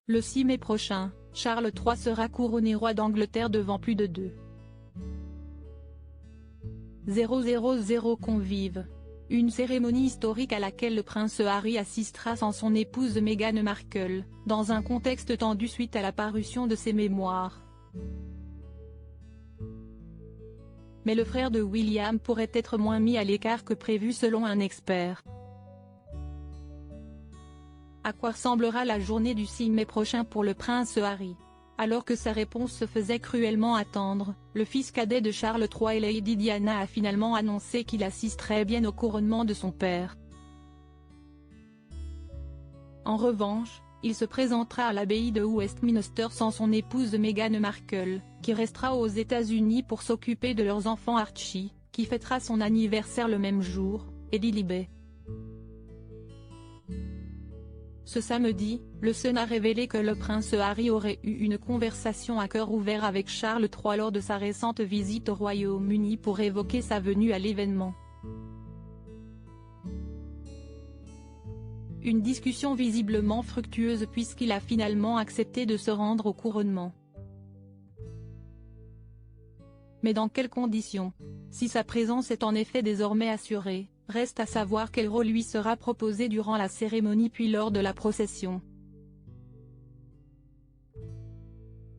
Le 6 mai prochain, Charles III sera couronné roi d'Angleterre devant plus de 2,000 convives. Une cérémonie historique à laquelle le prince Harry assistera sans son épouse Meghan Markle, dans un contexte tendu suite à la parution de ses mémoires. Mais le frère de William pourrait être moins mis à l'écart que prévu selon un expert. À quoi ressemblera la journée du 6 mai prochain pour le prince Harry? Alors que sa réponse se faisait cruellement attendre, le fils cadet de Charles III et Lady Diana a finalement annoncé qu'il assisterait bien au couronnement de son père. En revanche, il se présentera à l'abbaye de Westminster sans son épouse Meghan Markle, qui restera aux États-Unis pour s'occuper de leurs enfants Archie, qui fêtera son anniversaire le même jour, et Lilibet. Ce samedi, le Sun a révélé que le prince Harry aurait eu une conversation à cœur ouvert avec Charles III lors de sa récente visite au Royaume-Uni pour évoquer sa venue à l'événement. Une discussion visiblement fructueuse puisqu'il a finalement accepté de se rendre au couronnement. Mais dans quelles conditions? Si sa présence est en effet désormais assurée, reste à savoir quel rôle lui sera proposé durant la cérémonie puis lors de la procession.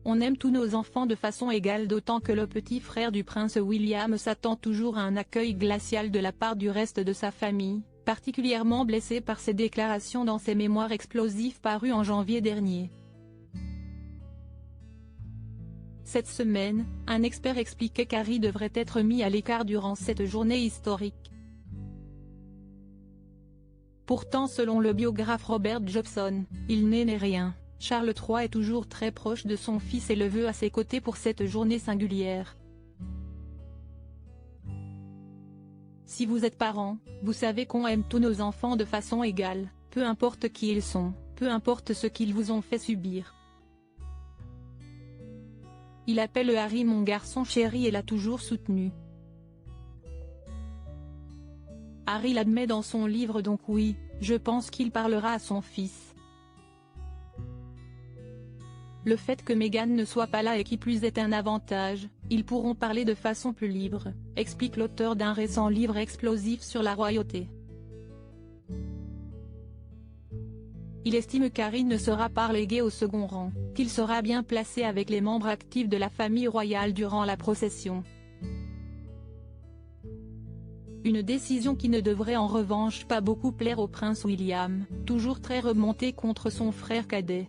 On aime tous nos enfants de façon égale, d'autant que le petit frère du prince William s'attend toujours à un accueil glacial de la part du reste de sa famille, particulièrement blessé par ses déclarations dans ses mémoires explosifs parus en janvier dernier. Cette semaine, un expert expliquait qu'Harry devrait être mis à l'écart durant cette journée historique. Pourtant, selon le biographe Robert Jobson, il n'est rien. Charles III est toujours très proche de son fils et le veut à ses côtés pour cette journée singulière. Si vous êtes parent, vous savez qu'on aime tous nos enfants de façon égale, peu importe qui ils sont, peu importe ce qu'ils vous ont fait subir. Il appelle Harry mon garçon chéri et l'a toujours soutenu. Harry l'admet dans son livre, donc oui, je pense qu'il parlera à son fils. Le fait que Meghan ne soit pas là et qui plus est un avantage, ils pourront parler de façon plus libre, explique l'auteur d'un récent livre explosif sur la royauté. Il estime qu'Harry ne sera pas relégué au second rang, qu'il sera bien placé avec les membres actifs de la famille royale durant la procession. Une décision qui ne devrait en revanche pas beaucoup plaire au prince William, toujours très remonté contre son frère cadet.